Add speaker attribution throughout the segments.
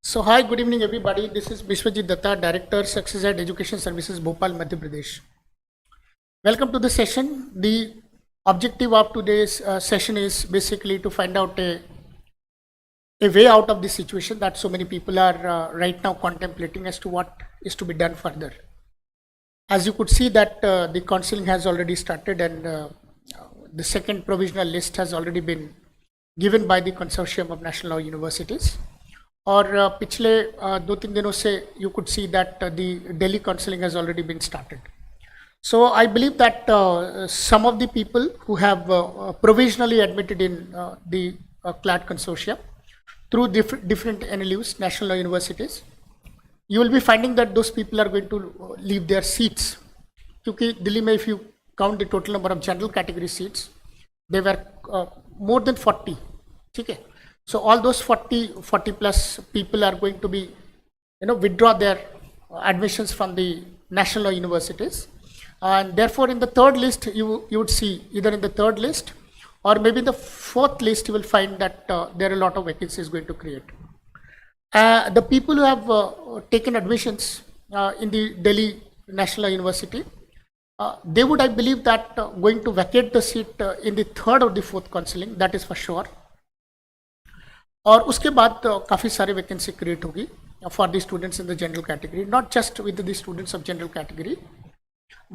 Speaker 1: So hi, good evening everybody. This is Bishwajit Datta, Director, Success at Education Services, Bhopal, Madhya Pradesh. Welcome to the session. The objective of today's session is basically to find out a way out of this situation that so many people are right now contemplating as to what is to be done further. As you could see that the counseling has already started and the second provisional list has already been given by the Consortium of National Law Universities. और पिछले 2-3 दिनों से you could see that the Delhi counseling has already been started. So I believe that some of the people who have provisionally admitted in the CLAT consortium through different NLUs, National Law Universities, you will be finding that those people are going to leave their seats. क्योंकि दिल्ली में if you count the total number of general category seats, they were more than 40. ठीक है. So all those 40 plus people are going to be, withdraw their admissions from the national law universities, and therefore in the third list you would see either in the third list or maybe in the fourth list you will find that there are a lot of vacancies going to create. The people who have taken admissions in the Delhi National Law University, they would, I believe, that going to vacate the seat in the third or the fourth counseling, that is for sure. और उसके बाद काफ़ी सारे vacancy create होगी for the students in the general category, not just with the students of general category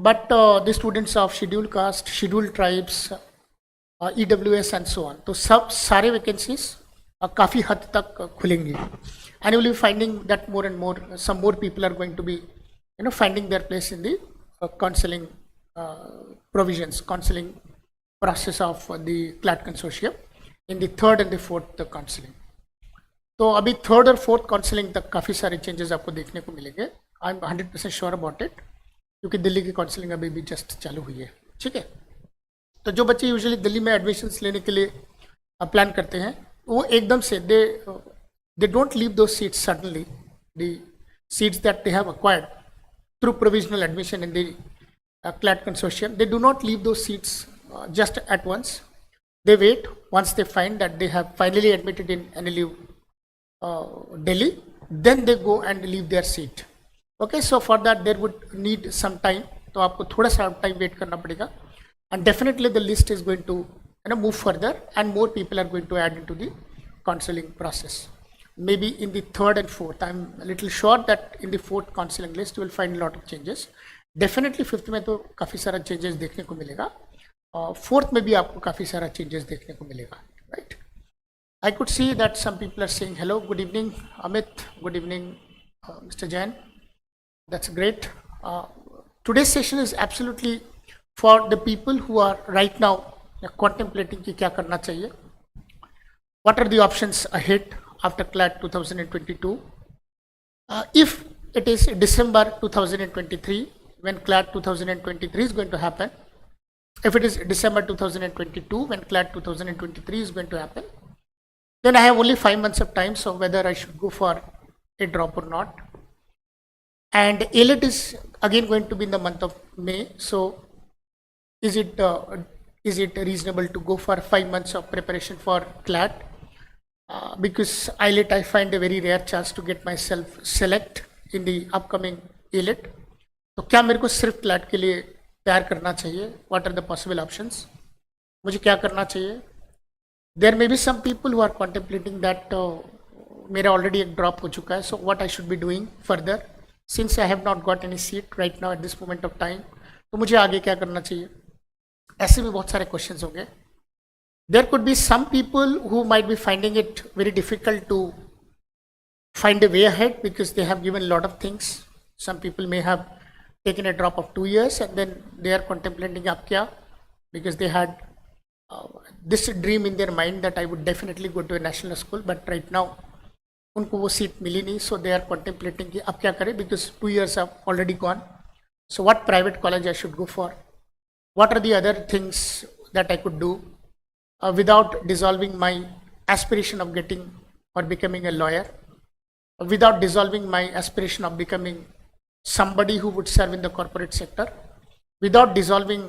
Speaker 1: but the students of scheduled caste, scheduled tribes, EWS and so on. तो सब सारे vacancies काफ़ी हद तक खुलेंगी and you will be finding that more and more some more people are going to be finding their place in the counselling provisions, counseling process of the CLAT consortium in the third and the fourth counseling. तो अभी third और fourth counselling तक काफ़ी सारे changes आपको देखने को मिलेंगे. I am 100% sure about it, क्योंकि दिल्ली की काउंसलिंग अभी भी जस्ट चालू हुई है. ठीक है. तो जो बच्चे यूजुअली दिल्ली में एडमिशन्स लेने के लिए प्लान करते हैं वो एकदम से दे डोंट लीव दो seats suddenly. The seats that they have acquired through provisional admission in the CLAT consortium, they do not leave those seats just at once. They wait. Once they find that they have finally admitted in NLU Delhi, then they go and leave their seat. Okay, so for that there would need some time. तो आपको थोड़ा सा time wait करना पड़ेगा. And definitely the list is going to move further, and more people are going to add into the counseling process. Maybe in the third and fourth. I'm a little sure that in the fourth counseling list you will find a lot of changes. Definitely fifth में तो काफ़ी सारा changes देखने को मिलेगा, और fourth में भी आपको काफ़ी सारा चेंजेस देखने को मिलेगा. Right. I could see that some people are saying hello, good evening Amit, good evening mister Jain. That's great. Today's session is absolutely for the people who are right now contemplating कि क्या करना चाहिए. What are the options ahead after CLAT 2022. इफ it is December 2023 when CLAT 2023 is going to happen, if it is December 2022 when CLAT 2023 is going to happen, then I have only 5 months of time, so whether I should go for a drop or not. And ALET is again going to be in the month of May, so is it reasonable to go for 5 months of preparation for CLAT? Because ALET I find a very rare chance to get myself select in the upcoming ALET. तो क्या मेरे को सिर्फ CLAT के लिए तैयार करना चाहिए? What are the possible options? मुझे क्या करना चाहिए? There may be some people who are contemplating that मेरा already एक drop हो चुका है, so what I should be doing further since I have not got any seat right now at this moment of time. तो मुझे आगे क्या करना चाहिए? ऐसे भी बहुत सारे questions होंगे. There could be some people who might be finding it very difficult to find a way ahead because they have given a lot of things. Some people may have taken a drop of 2 years and then they are contemplating ab kya, because they had this dream in their mind that I would definitely go to a national school, but right now unko wo seat mili nahi, so they are contemplating ki ab kya kare, because 2 years have already gone. So what private college I should go for? What are the other things that I could do without dissolving my aspiration of getting or becoming a lawyer, without dissolving my aspiration of becoming somebody who would serve in the corporate sector, without dissolving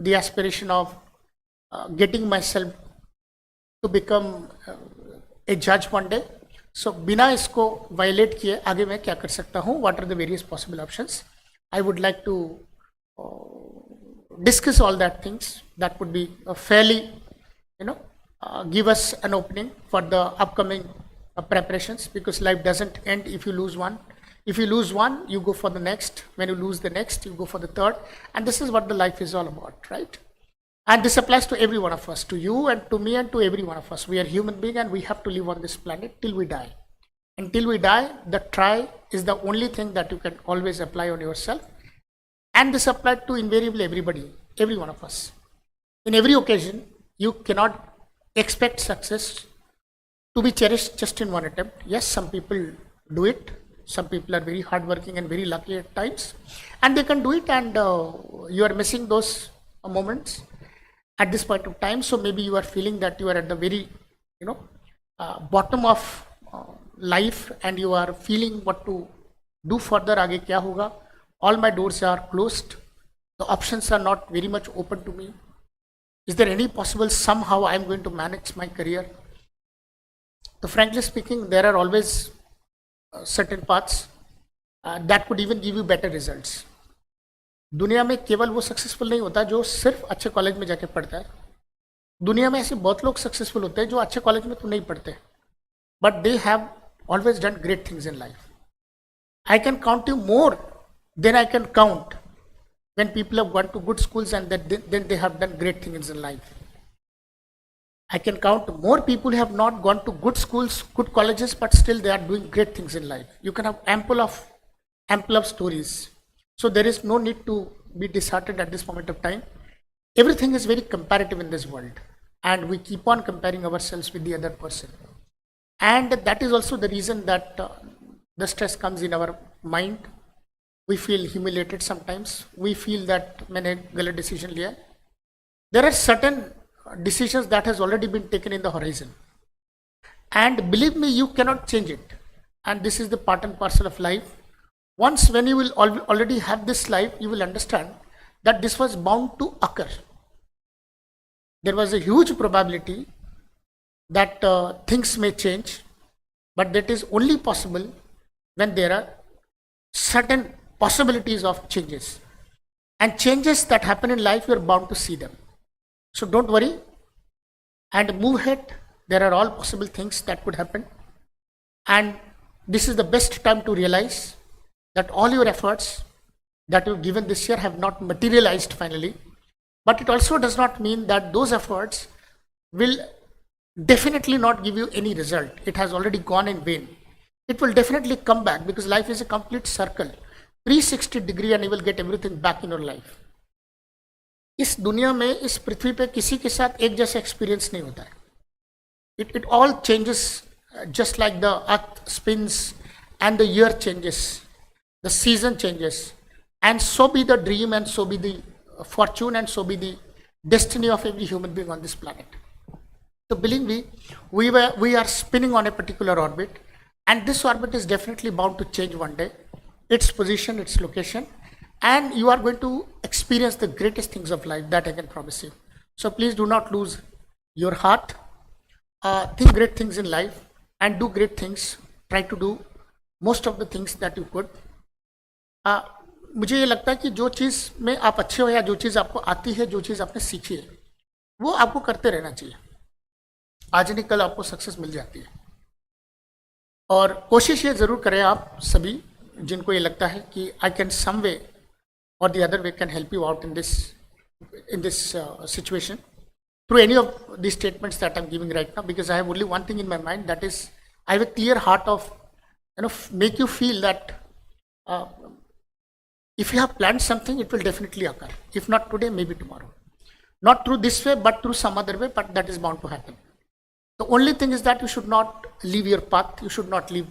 Speaker 1: the aspiration of getting myself to become a judge one day. सो बिना इसको violet किए आगे मैं क्या कर सकता हूँ, what are the various possible options. I would like to discuss all that things that would be fairly, give us an opening for the upcoming preparations, because life doesn't end if you lose one. If you lose one, you go for the next. When you lose the next, you go for the third. And this is what the life is all about, right? And this applies to every one of us, to you and to me and to every one of us. We are human beings and we have to live on this planet till we die. Until we die, the try is the only thing that you can always apply on yourself. And this applied to invariably everybody, every one of us. In every occasion, you cannot expect success to be cherished just in one attempt. Yes, some people do it. Some people are very hardworking and very lucky at times, and they can do it, and you are missing those moments at this point of time. So maybe you are feeling that you are at the very, bottom of life, and you are feeling what to do further. Aage kya hoga? All my doors are closed. The options are not very much open to me. Is there any possible somehow I am going to manage my career? So frankly speaking, there are always certain paths that could even give you better results. दुनिया में केवल वो successful नहीं होता जो सिर्फ अच्छे college में जाके पढ़ता है. दुनिया में ऐसे बहुत लोग सक्सेसफुल होते हैं जो अच्छे कॉलेज में तो नहीं पढ़ते, but they have always done great things in life. I can count you more than I can count when people have gone to good schools and then they have done great things in life. I can count more people who have not gone to good schools, good colleges, but still they are doing great things in life. You can have ample of stories. So there is no need to be disheartened at this moment of time. Everything is very comparative in this world, and we keep on comparing ourselves with the other person. And that is also the reason that the stress comes in our mind. We feel humiliated sometimes. We feel that मैंने गलत decision लिया. There are certain decisions that has already been taken in the horizon, and believe me, you cannot change it. And this is the part and parcel of life. Once when you will already have this life, you will understand that this was bound to occur. There was a huge probability that things may change, but that is only possible when there are certain possibilities of changes, and changes that happen in life, you are bound to see them. So don't worry and move ahead. There are all possible things that could happen, and this is the best time to realize that all your efforts that you've given this year have not materialized finally. But it also does not mean that those efforts will definitely not give you any result. It has already gone in vain. It will definitely come back, because life is a complete circle, 360 degree, and you will get everything back in your life. इस दुनिया में, इस पृथ्वी पे किसी के साथ एक जैसा एक्सपीरियंस नहीं होता है. It all changes just like the earth spins and the year changes, the season changes, and so be the dream, and so be the fortune, and so be the destiny of every human being on this planet. So believe me, we are spinning on a particular orbit, and this orbit is definitely bound to change one day, its position, its location, and you are going to experience the greatest things of life, that I can promise you. So please do not lose your heart. Think great things in life and do great things. Try to do most of the things that you could. मुझे ये लगता है कि जो चीज़ में आप अच्छे हो, या जो चीज़ आपको आती है, जो चीज़ आपने सीखी है, वो आपको करते रहना चाहिए. आज नहीं कल आपको सक्सेस मिल जाती है. और कोशिश ये ज़रूर करें आप सभी जिनको ये लगता है कि I can some way or the other way can help you out in this situation through any of these statements that I'm giving right now, because I have only one thing in my mind, that is I have a clear heart of make you feel that if you have planned something, it will definitely occur. If not today, maybe tomorrow. Not through this way, but through some other way, but that is bound to happen. The only thing is that you should not leave your path. You should not leave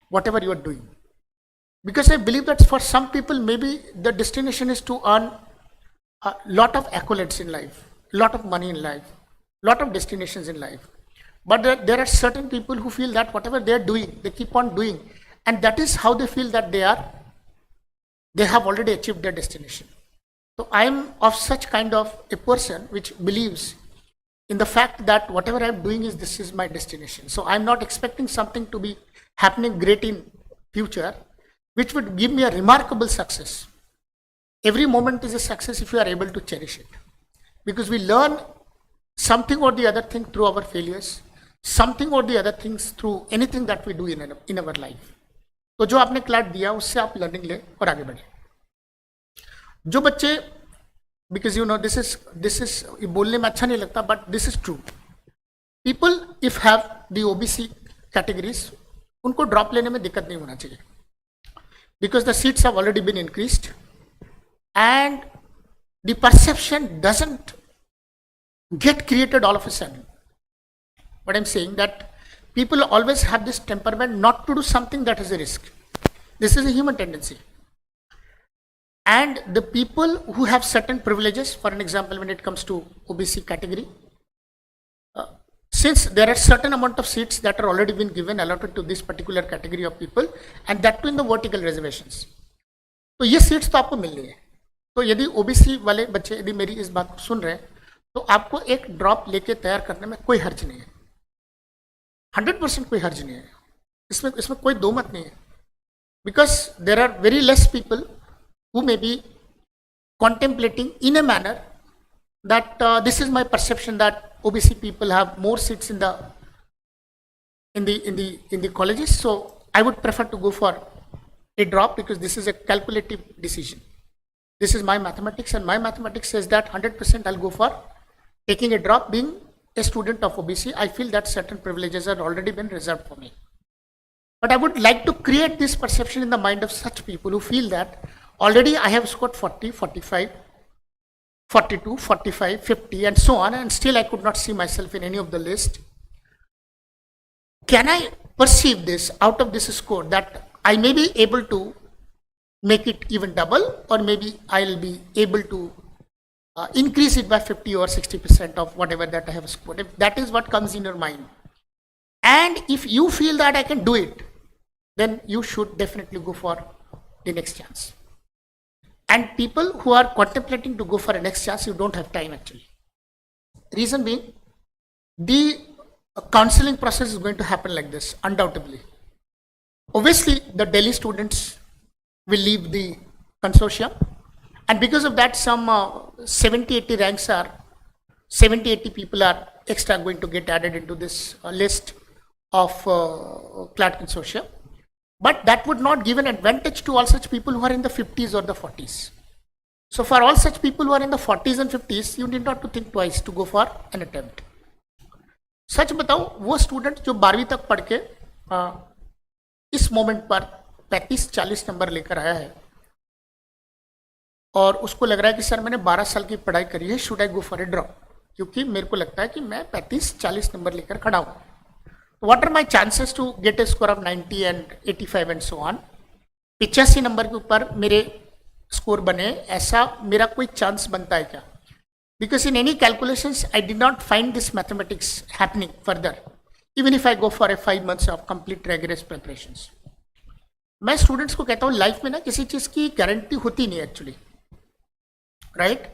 Speaker 1: whatever you are doing. Because I believe that for some people, maybe the destination is to earn a lot of accolades in life, a lot of money in life, a lot of destinations in life. But there are certain people who feel that whatever they are doing, they keep on doing. And that is how they feel that they have already achieved their destination. So I am of such kind of a person which believes in the fact that whatever I'm doing is this is my destination. So I'm not expecting something to be happening great in future, which would give me a remarkable success. Every moment is a success if you are able to cherish it, because we learn something or the other thing through our failures, something or the other things through anything that we do in our life. तो जो आपने CLAT दिया उससे आप learning ले और आगे बढ़े. जो बच्चे, because you know this is बोलने में अच्छा नहीं लगता but this is true, people if have the OBC categories उनको ड्रॉप लेने में दिक्कत नहीं होना चाहिए, because the seats have already been increased and the perception doesn't get created all of a sudden. What I'm saying that people always have this temperament not to do something that is a risk. This is a human tendency. And the people who have certain privileges, for an example, when it comes to OBC category, since there are certain amount of seats that are already been given allotted to this particular category of people, and that too in the vertical reservations, तो ये seats तो आपको मिल रही है. तो यदि OBC वाले बच्चे यदि मेरी इस बात को सुन रहे हैं तो आपको एक ड्रॉप लेके तैयार करने में कोई हर्ज नहीं है, 100% कोई हर्ज नहीं है, इसमें कोई दो मत नहीं है, because there are very less people who may be contemplating in a manner that this is my perception that OBC people have more seats in the colleges, so I would prefer to go for a drop because this is a calculative decision. This is my mathematics, and my mathematics says that 100% I'll go for taking a drop. Being a student of OBC, I feel that certain privileges are already been reserved for me. But I would like to create this perception in the mind of such people who feel that already I have scored 40, 45, 42, 45, 50 and so on, and still I could not see myself in any of the list. Can I perceive this out of this score that I may be able to make it even double, or maybe I'll be able to increase it by 50 or 60% of whatever that I have scored. If that is what comes in your mind, and if you feel that I can do it, then you should definitely go for the next chance. And people who are contemplating to go for a next chance, you don't have time actually. Reason being, the counseling process is going to happen like this, undoubtedly. Obviously, the Delhi students will leave the consortium, and because of that some 70-80 ranks are 70-80 people are extra going to get added into this list of CLAT consortium, but that would not give an advantage to all such people who are in the 50s or the 40s. So for all such people who are in the 40s and 50s, you need not to think twice to go for an attempt. सच बताओ, वो student जो 12वीं तक पढ़ के इस moment पर 35-40 number लेकर आया है और उसको लग रहा है कि सर मैंने 12 साल की पढ़ाई करी है, should I go for a drop, क्योंकि मेरे को लगता है कि मैं 35-40 नंबर लेकर खड़ा हूँ. What are my chances to get a score of 90 and 85 and so on. 85 number के ऊपर मेरे स्कोर बने, ऐसा मेरा कोई चांस बनता है क्या? Because in any calculations I did not find this mathematics happening further, even if I go for a 5 months of complete regular preparations. मैं स्टूडेंट्स को कहता हूँ लाइफ में ना किसी चीज की गारंटी होती नहीं actually, right?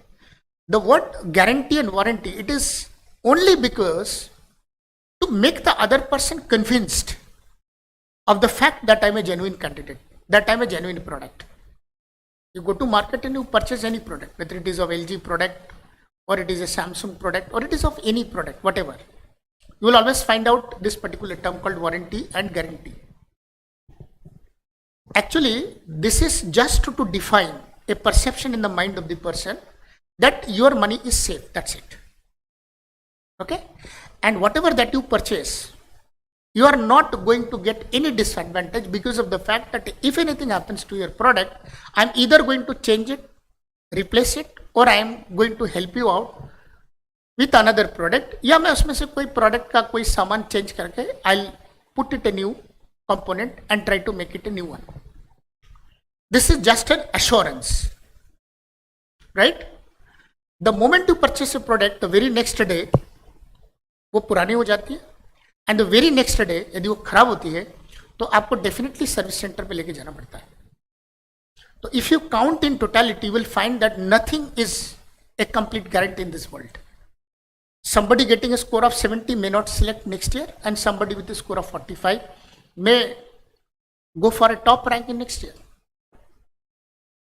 Speaker 1: The word guarantee and warranty, it is only because to make the other person convinced of the fact that I'm a genuine candidate, that I'm a genuine product. You go to market and you purchase any product, whether it is of LG product or it is a Samsung product or it is of any product, whatever. You will always find out this particular term called warranty and guarantee. Actually, this is just to define a perception in the mind of the person that your money is safe, that's it. Okay? And whatever that you purchase, you are not going to get any disadvantage because of the fact that if anything happens to your product, I'm either going to change it, replace it, or I am going to help you out with another product, या मैं उसमें से कोई product का कोई सामान change करके I'll put it a new component and try to make it a new one. This is just an assurance, right? The moment you purchase a product, the very next day वो पुरानी हो जाती है, and the very next day यदि वो खराब होती है तो आपको डेफिनेटली सर्विस सेंटर पे लेके जाना पड़ता है. तो if you count in totality, you will find that nothing is a complete guarantee in this world. somebody getting a score of 70 may not select next year, and somebody with a score of 45 may go for a top rank in next year.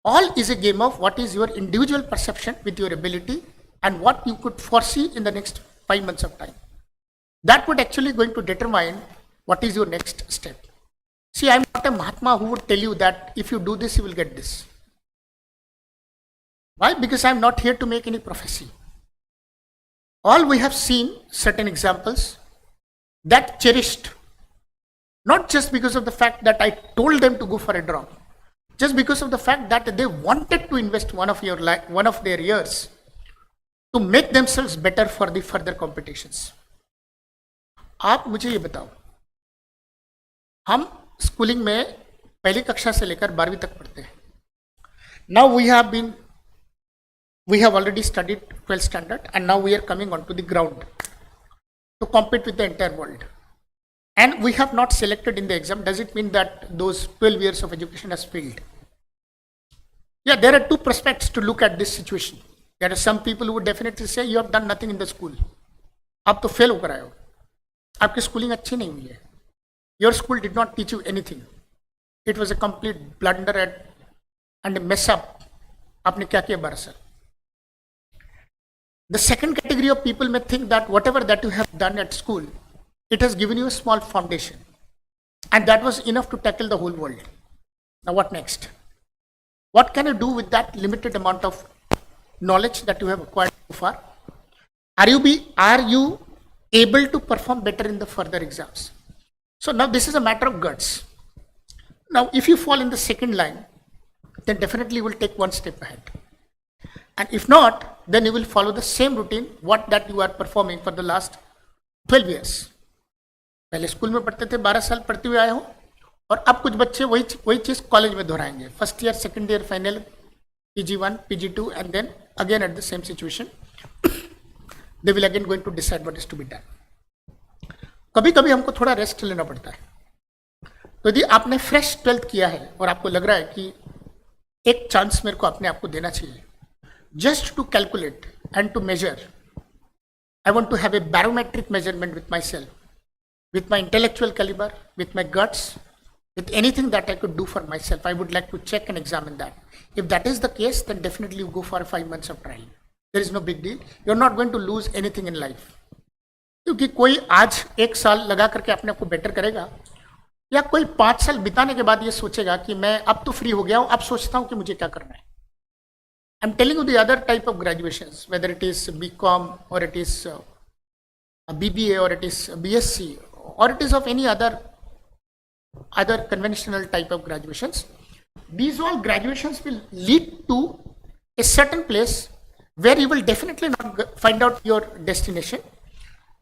Speaker 1: All is a game of what is your individual perception with your ability and what you could foresee in the next 5 months of time. That would actually going to determine what is your next step. See, I am not a Mahatma who would tell you that if you do this, you will get this. Why? Because I am not here to make any prophecy. All we have seen certain examples that cherished, not just because of the fact that I told them to go for a drop, just because of the fact that they wanted to invest one of their years to make themselves better for the further competitions. आप मुझे ये बताओ, हम schooling में पहली कक्षा से लेकर 12वीं तक पढ़ते हैं. Now we have already studied 12th standard, and now we are coming onto the ground to compete with the entire world. And we have not selected in the exam. Does it mean that those 12 years of education has failed? Yeah, there are two prospects to look at this situation. There are some people who would definitely say you have done nothing in the school. आप तो fail होकर आए हो, आपकी schooling अच्छी नहीं हुई है. Your school did not teach you anything. It was a complete blunder and a mess up. आपने क्या किया 12 साल. The second category of people may think that whatever that you have done at school, it has given you a small foundation, and that was enough to tackle the whole world. Now what next? What can you do with that limited amount of knowledge that you have acquired so far? Are you able to perform better in the further exams? So now this is a matter of guts. Now if you fall in the second line, then definitely you will take one step ahead. And if not, then you will follow the same routine what that you are performing for the last 12 years. पहले school में पढ़ते थे, 12 साल पढ़ते हुए आए हो, और अब कुछ बच्चे वही चीज़ कॉलेज में दोहराएंगे. First year, second year, final, PG1, PG2, and then again at the same situation, they will again going to decide what is to be done. कभी कभी हमको थोड़ा रेस्ट लेना पड़ता है. तो यदि आपने फ्रेश 12th किया है और आपको लग रहा है कि एक चांस मेरे को अपने आप को देना चाहिए, just to calculate and to measure, I want to have a barometric measurement with myself, with my intellectual caliber, with my guts, with anything that I could do for myself. I would like to check and examine that. If that is the case, then definitely you go for 5 months of trial. There is no big deal. You're not going to lose anything in life. क्योंकि कोई आज 1 साल लगा करके अपने आप को better करेगा, या कोई 5 साल बिताने के बाद ये सोचेगा कि मैं अब तो फ्री हो गया हूं, अब सोचता हूं कि मुझे क्या करना है. I'm telling you the other type of graduations, whether it is BCom or it is a BBA or it is a BSc or it is of any other conventional type of graduations. These all graduations will lead to a certain place where you will definitely not find out your destination.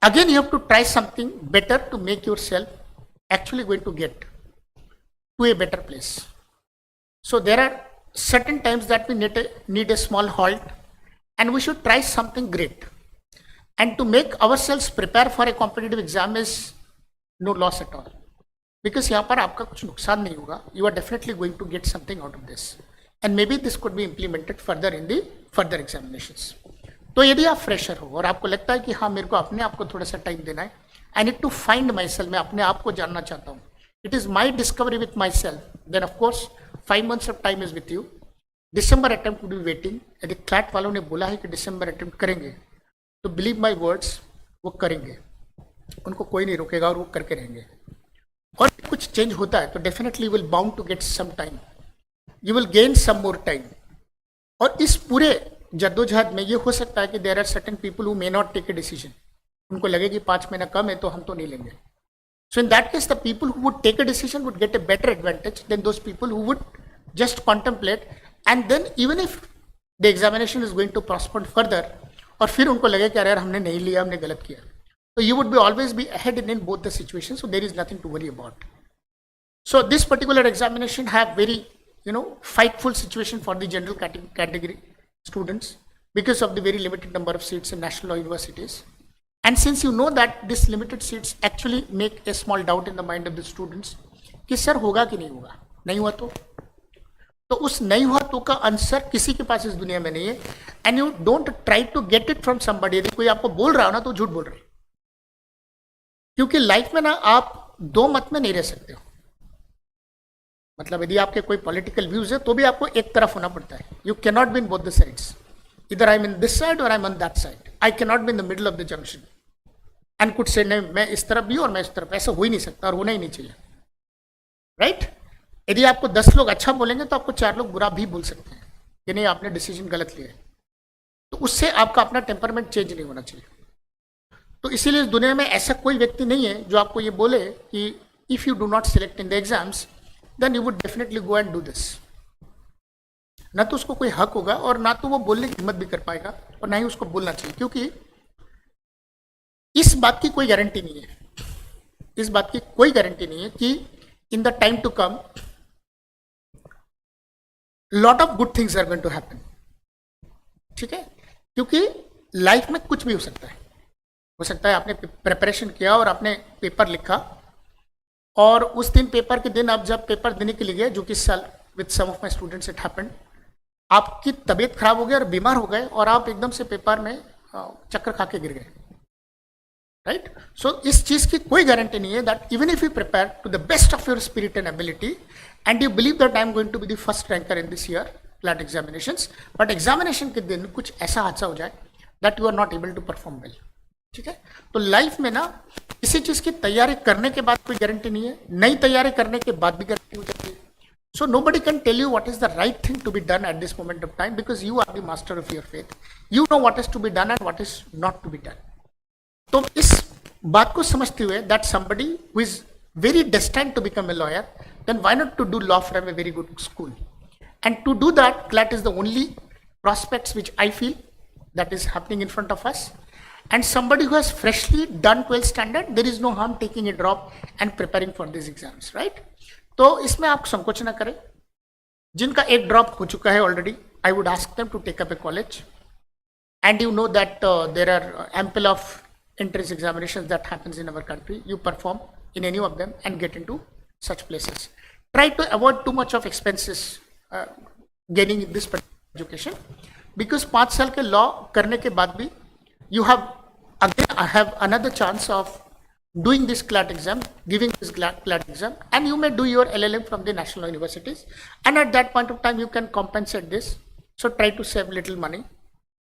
Speaker 1: Again, you have to try something better to make yourself actually going to get to a better place. So there are certain times that we need a small halt, and we should try something great. And to make ourselves prepare for a competitive exam is no loss at all, because यहाँ पर आपका कुछ नुकसान नहीं होगा. You are definitely going to get something out of this, and maybe this could be implemented further in the further examinations. तो यदि आप फ्रेशर हो और आपको लगता है कि हाँ मेरे को अपने आप को थोड़ा सा टाइम देना है, I need to find myself, मैं अपने आप को जानना चाहता हूँ, it is my discovery with myself, then of course 5 months of time is with you. December attempt would be waiting. यदि CLAT वालों ने बोला है कि December attempt करेंगे, तो believe my words, वो करेंगे, उनको कोई नहीं रोकेगा और वो करके रहेंगे. और कुछ चेंज होता है तो definitely you will bound to get some time, you will gain some more time. और इस पूरे जद्दोजहद में ये हो सकता है कि there are certain people who may not take a decision, उनको लगे कि 5 महीना कम है तो हम तो नहीं लेंगे. So in that case, the people who would take a decision would get a better advantage than those people who would just contemplate, and then even if the examination is going to postpone further, और फिर उनको लगे कि अरे यार हमने नहीं लिया, हमने गलत किया, so you would be always be ahead in both the situations, so there is nothing to worry about. So this particular examination have very fightful situation for the general category students because of the very limited number of seats in national universities. And since you know that this limited seats actually make a small doubt in the mind of the students कि sir होगा कि नहीं होगा, नहीं हुआ तो तो उस नहीं हुआ तो का आंसर किसी के पास इस दुनिया में नहीं है, and you don't try to get it from somebody. यदि कोई आपको बोल रहा हो ना तो झूठ बोल रहे हैं, क्योंकि लाइफ में ना आप दो मत में नहीं रह सकते हो। मतलब यदि आपके कोई पॉलिटिकल व्यूज है तो भी आपको एक तरफ होना पड़ता है। You can not be in both the sides, इधर I am in this side और I am on that side. I can not be in the middle of the junction and could say नहीं मैं इस तरफ भी और मैं इस तरफ, ऐसा हो ही नहीं सकता और होना ही नहीं चाहिए, राइट? यदि आपको 10 लोग अच्छा बोलेंगे तो आपको 4 लोग बुरा भी बोल सकते हैं कि नहीं आपने डिसीजन गलत लिया है, तो उससे आपका अपना टेम्परमेंट चेंज नहीं होना चाहिए। तो इसीलिए इस दुनिया में ऐसा कोई व्यक्ति नहीं है जो आपको ये बोले कि if you do not select in the exams then you would definitely go and do this. ना तो उसको कोई हक होगा और ना तो वो बोलने की हिम्मत भी कर पाएगा और ना ही उसको बोलना चाहिए, क्योंकि इस बात की कोई गारंटी नहीं है, इस बात की कोई गारंटी नहीं है कि in the time to come lot of good things are going to happen. ठीक है, क्योंकि लाइफ में कुछ भी हो सकता है। हो सकता है आपने प्रिपरेशन किया और आपने पेपर लिखा और उस दिन पेपर के दिन आप जब पेपर देने के लिए गए, जो कि साल with some of my students it happened, आपकी तबीयत खराब हो गई और बीमार हो गए और आप एकदम से पेपर में चक्कर खा के गिर गए, राइट? सो इस चीज की कोई गारंटी नहीं है that even if you prepare to the best of your spirit and ability and you believe that I am going to be the first ranker in this year CLAT examinations, but examination के दिन कुछ ऐसा हादसा हो जाए that you are not able to perform well. ठीक है, तो लाइफ में ना किसी चीज की तैयारी करने के बाद कोई गारंटी नहीं है, नई तैयारी करने के बाद भी गारंटी हो जाती है। सो nobody can tell you what is the right thing to be done at this moment of time because you are the master of your faith. You know what is to be done and what is not to be done. तो इस बात को समझते हुए that somebody who is very destined to become a lawyer, then why not to do law from a very good school? And to do that, CLAT is the only prospects which I feel that is happening in front of us. And somebody who has freshly done 12th standard, there is no harm taking a drop and preparing for these exams, right? तो इसमें आप संकोच ना करें। जिनका एक drop हो चुका है already, I would ask them to take up a college, and you know that there are ample of entrance examinations that happens in our country. You perform in any of them and get into such places. Try to avoid too much of expenses gaining in this education, because 5 साल के law करने के बाद भी you have another chance of doing this CLAT exam, giving this CLAT exam, and you may do your LLM from the national universities, and at that point of time you can compensate this. So try to save little money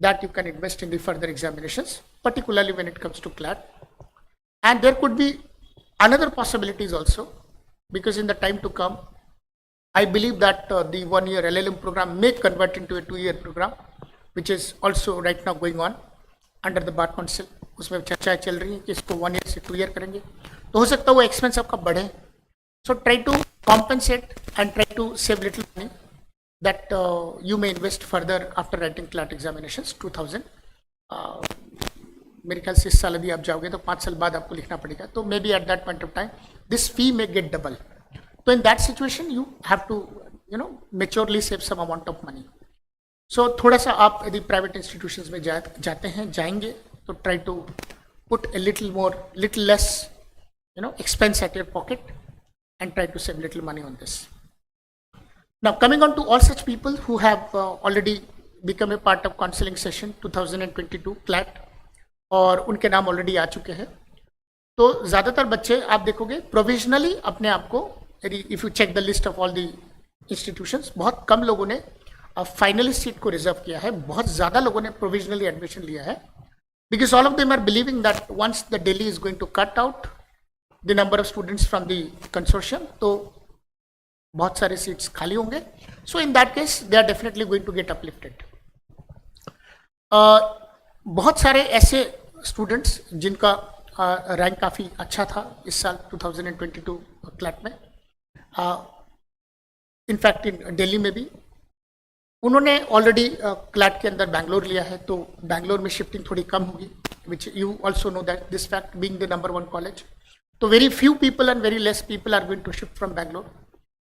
Speaker 1: that you can invest in the further examinations, particularly when it comes to CLAT. And there could be another possibilities also, because in the time to come, I believe that the 1-year LLM program may convert into a 2-year program, which is also right now going on under the Bar Council. उसमें चर्चाएं चल रही हैं कि इसको 1 year से 2 year करेंगे, तो हो सकता है वो एक्सपेंस आपका बढ़े। So try to compensate and try to save little money that you may invest further after writing CLAT examinations 2000. मेरे ख्याल से इस साल यदि आप जाओगे तो 5 साल बाद आपको लिखना पड़ेगा, तो may be at that point of time this fee may get double. तो in that situation you have to maturely save some amount of money. So थोड़ा सा आप यदि प्राइवेट इंस्टीट्यूशंस में जाएंगे तो try to put a little less expense at your pocket and try to save little money on this. Now coming on to all such people who have already become a part of counseling session 2022 CLAT और उनके नाम already आ चुके हैं, तो ज़्यादातर बच्चे आप देखोगे प्रोविजनली अपने आप को, यदि if you check the list of all the institutions, बहुत कम लोगों ने फाइनलिस्ट सीट को रिजर्व किया है, बहुत ज़्यादा लोगों ने प्रोविजनली एडमिशन लिया है, because all of them are believing that once the Delhi is going to cut out the number of students from the consortium, तो बहुत सारे सीट्स खाली होंगे. So in that case they are definitely going to get uplifted. बहुत सारे ऐसे students जिनका rank काफ़ी अच्छा था इस साल 2022 क्लैट में, इनफैक्ट इन दिल्ली में भी, उन्होंने ऑलरेडी क्लैट के अंदर बैंगलोर लिया है, तो बैंगलोर में शिफ्टिंग थोड़ी कम होगी, which you also know that this fact being the number 1 college. तो very few people and very less people are going to shift from Bangalore,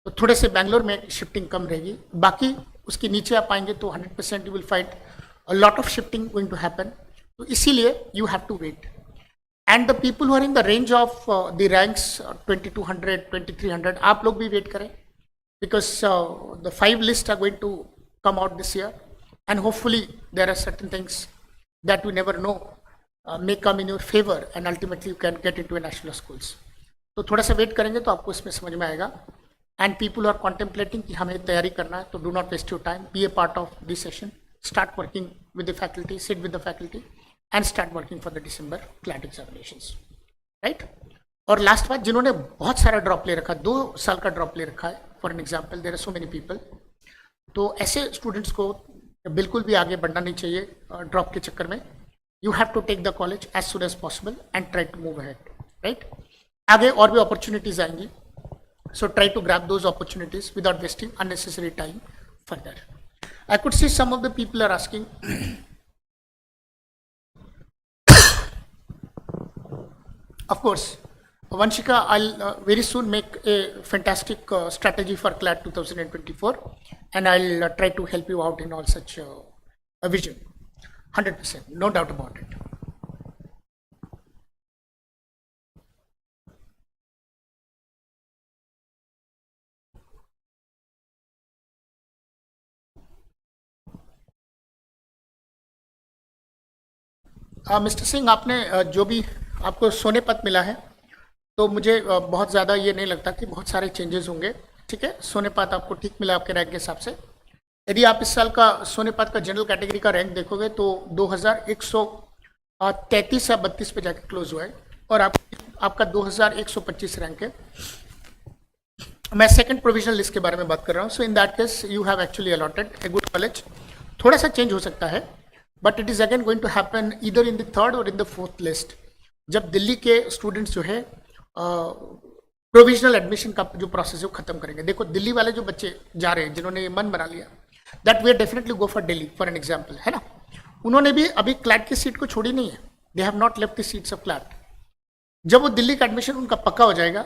Speaker 1: तो थोड़े से बैंगलोर में शिफ्टिंग कम रहेगी. बाकी उसके नीचे आप आएंगे तो 100% you will find a lot of shifting going to happen. तो इसीलिए you have to wait. And the people who are in the range of the ranks 2200 2300, आप लोग भी वेट करें, because the 5 lists are going to come out this year, and hopefully there are certain things that we never know may come in your favor, and ultimately you can get into a national schools. तो थोड़ा सा wait करेंगे तो आपको इसमें समझ में आएगा. एंड पीपल आर कॉन्टेम्पलेटिंग कि हमें तैयारी करना है, तो do not waste your time, be a part of this session, start working with the faculty, sit with the faculty and start working for the December CLAT examinations, right. और last बात, जिन्होंने बहुत सारा ड्रॉप ले रखा है, 2 साल का ड्रॉप ले रखा है, for an example there are so many people, तो ऐसे स्टूडेंट्स को बिल्कुल भी आगे बढ़ना नहीं चाहिए ड्रॉप के चक्कर में. You have to take the college as soon as possible and try to move ahead, right. आगे और भी अपॉर्चुनिटीज आएंगी, so try to grab those opportunities without wasting unnecessary time further. I could see some of the people are asking, of course, Vanshika, I'll very soon make a fantastic strategy for CLAT 2024, and I'll try to help you out in all such a vision. 100%, no doubt about it. Mister Singh, आपने जो भी आपको सोनेपत मिला है, तो मुझे बहुत ज़्यादा ये नहीं लगता कि बहुत सारे चेंजेस होंगे. ठीक है, सोनेपत आपको ठीक मिला आपके रैंक के हिसाब से. यदि आप इस साल का सोनेपत का जनरल कैटेगरी का रैंक देखोगे तो 2133 या 32 पे जाके क्लोज हुआ है, और आपका 2125 रैंक है. मैं सेकंड प्रोविजनल लिस्ट के बारे में बात कर रहा हूँ. So in that case you have actually allotted a good college. थोड़ा सा चेंज हो सकता है, but it is again going to happen either in the third or in the fourth list, जब दिल्ली के स्टूडेंट्स जो है प्रोविजनल एडमिशन का जो प्रोसेस है वो खत्म करेंगे. देखो, दिल्ली वाले जो बच्चे जा रहे हैं, जिन्होंने ये मन बना लिया that we are definitely go for Delhi for an example, है ना, उन्होंने भी अभी क्लैट की सीट को छोड़ी नहीं है. They have not left the seats of CLAT. जब वो दिल्ली का एडमिशन उनका पक्का हो जाएगा,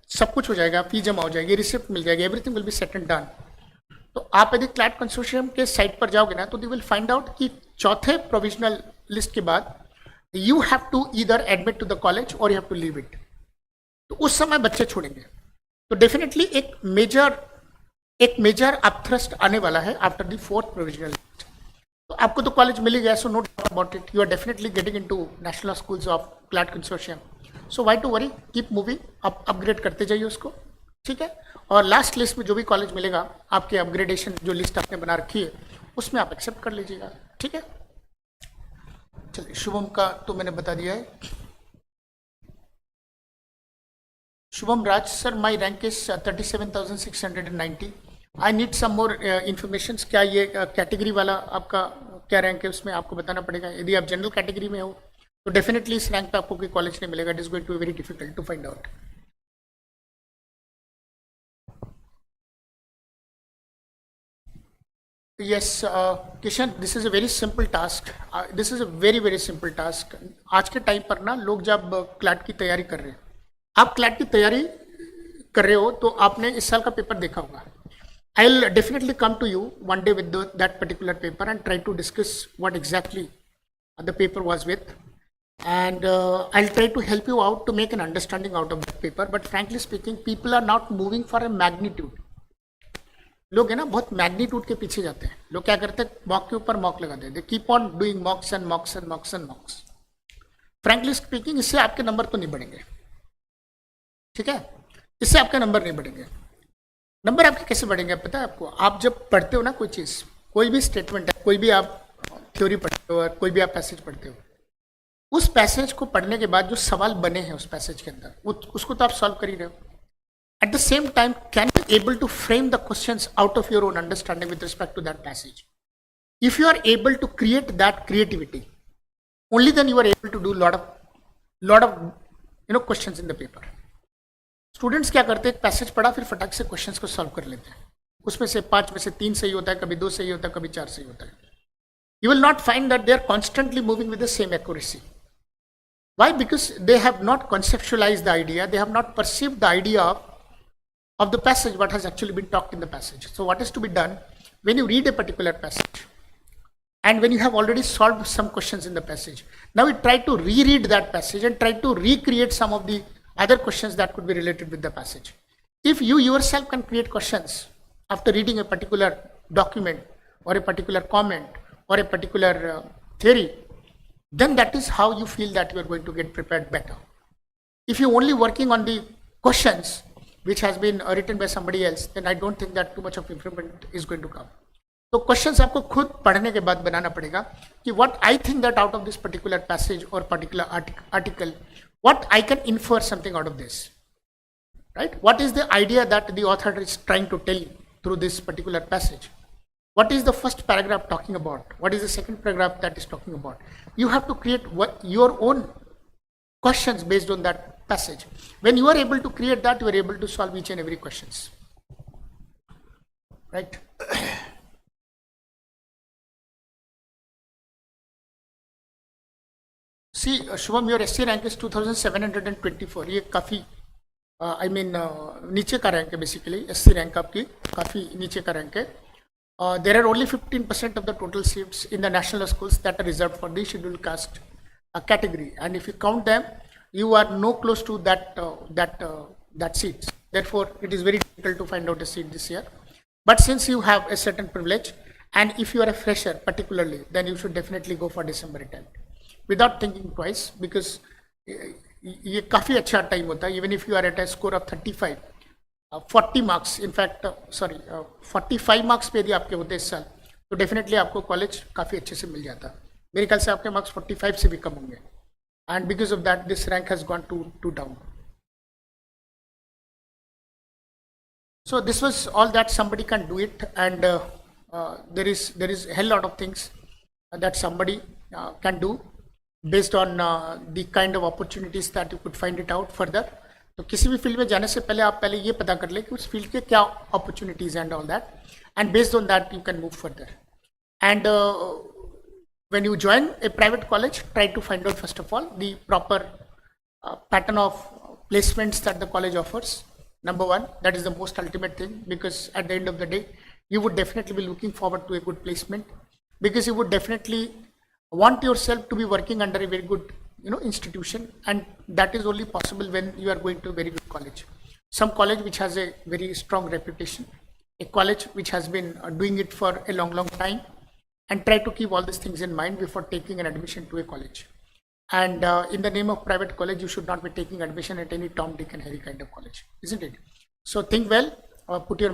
Speaker 1: सब कुछ हो जाएगा, फी जमा हो जाएगी, रिसिप्ट मिल जाएगी, everything will be set and done, तो आप यदि क्लैट कंसोर्शियम के साइट पर जाओगे ना, तो दे विल फाइंड आउट कि चौथे प्रोविजनल लिस्ट के बाद you have to either admit to the college or you have to leave it. तो उस समय बच्चे छोड़ेंगे. तो डेफिनेटली एक मेजर अपथ्रस्ट आने वाला है after the fourth provisional list. तो आपको तो कॉलेज मिल ही गया, so no doubt about it, you are definitely getting into national schools of CLAT consortium. So why to worry, keep moving, आप अपग्रेड करते जाइए उसको. ठीक है, और लास्ट लिस्ट में जो भी कॉलेज मिलेगा, आपके अपग्रेडेशन जो लिस्ट आपने बना रखी है उसमें आप एक्सेप्ट कर लीजिएगा. ठीक है, चलिए. शुभम का तो मैंने बता दिया है. Shubham Raj sir, my rank is 37,690. I need some more information. क्या ये कैटेगरी वाला आपका क्या रैंक है, उसमें आपको बताना पड़ेगा. यदि आप जनरल कैटेगरी में हो तो डेफिनेटली इस रैंक पे आपको कोई कॉलेज नहीं मिलेगा. It is going to be very difficult to find out. Yes, Kishan, this is a very simple task. This is a very very simple task. आज के टाइम पर ना लोग जब क्लैट की तैयारी कर रहे हैं, आप क्लैट की तैयारी कर रहे हो तो आपने इस साल का पेपर देखा होगा. I will definitely come to you one day with that particular paper and try to discuss what exactly the paper was with, and I will try to help you out to make an understanding out of that paper. But frankly speaking, people are not moving for a magnitude. लोग है ना बहुत magnitude के पीछे जाते हैं. लोग क्या करते हैं, मॉक के ऊपर मॉक लगा देते, keep on doing मॉक्स and मॉक्स and मॉक्स and मॉक्स. Frankly speaking, इससे आपके नंबर तो नहीं बढ़ेंगे. ठीक है, इससे आपके नंबर नहीं बढ़ेंगे. नंबर आपके कैसे बढ़ेंगे पता है आपको? आप जब पढ़ते हो ना कोई चीज़, कोई भी स्टेटमेंट है, कोई भी आप थ्योरी पढ़ते हो, कोई भी आप पैसेज पढ़ते हो, उस पैसेज को पढ़ने के बाद जो सवाल बने हैं उस पैसेज के अंदर, उसको तो आप सॉल्व कर ही रहे हो. At the same time, can you able to frame the questions out of your own understanding with respect to that passage? If you are able to create that creativity, only then you are able to do lot of questions in the paper. Students क्या करते हैं, passage पढ़ा फिर फटाक से questions को solve कर लेते हैं. उसमें से 5 में से 3 सही होता है, कभी 2 सही होता है, कभी 4 सही होता है. You will not find that they are constantly moving with the same accuracy. Why? Because they have not conceptualized the idea, they have not perceived the idea of the passage, what has actually been talked in the passage. So what is to be done when you read a particular passage and when you have already solved some questions in the passage, now you try to reread that passage and try to recreate some of the other questions that could be related with the passage. If you yourself can create questions, after reading a particular document or a particular comment or a particular theory, then that is how you feel that you are going to get prepared better. If you're only working on the questions which has been written by somebody else, then I don't think that too much of improvement is going to come. तो questions आपको खुद पढ़ने के बाद बनाना पड़ेगा कि what I think that out of this particular passage or particular article what I can infer something out of this, right? What is the idea that the author is trying to tell through this particular passage? What is the first paragraph talking about? What is the second paragraph that is talking about? You have to create your own questions based on that passage. When you are able to create that, you are able to solve each and every questions, right? See, Shubham, your SC rank is 2724. ये काफ़ी I mean नीचे का rank है, basically SC rank आपकी काफ़ी नीचे का rank है. There are only 15% of the total seats in the national schools that are reserved for the scheduled caste category, and if you count them, you are no close to that seats. Therefore, it is very difficult to find out a seat this year. But since you have a certain privilege, and if you are a fresher particularly, then you should definitely go for December attempt without thinking twice, because ये काफ़ी अच्छा time होता है. Even if you are at a score of 35, 40 marks, in fact 45 marks पे यदि आपके होते इस साल, तो डेफिनेटली आपको कॉलेज काफ़ी अच्छे से मिल जाता. मेरे ख्याल से आपके मार्क्स 45 से भी कम होंगे, and because of that this rank has gone to down. So this was all that somebody can do it, and there is a hell lot of things that somebody can do based on the kind of opportunities that you could find it out further. तो किसी भी field में जाने से पहले आप पहले ये पता कर ले कि उस फील्ड के क्या opportunities and all that, and based on that you can move further. And when you join a private college, try to find out first of all the proper pattern of placements that the college offers. Number one, that is the most ultimate thing, because at the end of the day, you would definitely be looking forward to a good placement, because you would definitely want yourself to be working under a very good institution, and that is only possible when you are going to a very good college. Some college which has a very strong reputation, a college which has been doing it for a long time, and try to keep all these things in mind before taking an admission to a college. And in the name of private college, you should not be taking admission at any Tom, Dick and Harry kind of college, isn't it? So think well, put your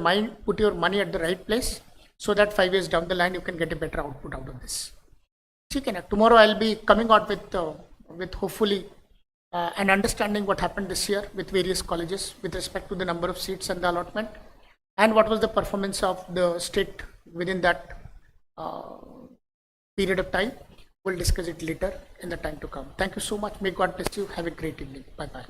Speaker 1: money at the right place, so that 5 years down the line you can get a better output out of this. Okay, tomorrow I'll be coming out with hopefully an understanding what happened this year with various colleges with respect to the number of seats and the allotment, and what was the performance of the state within that period of time. We'll discuss it later in the time to come. Thank you so much. May God bless you. Have a great evening. Bye bye.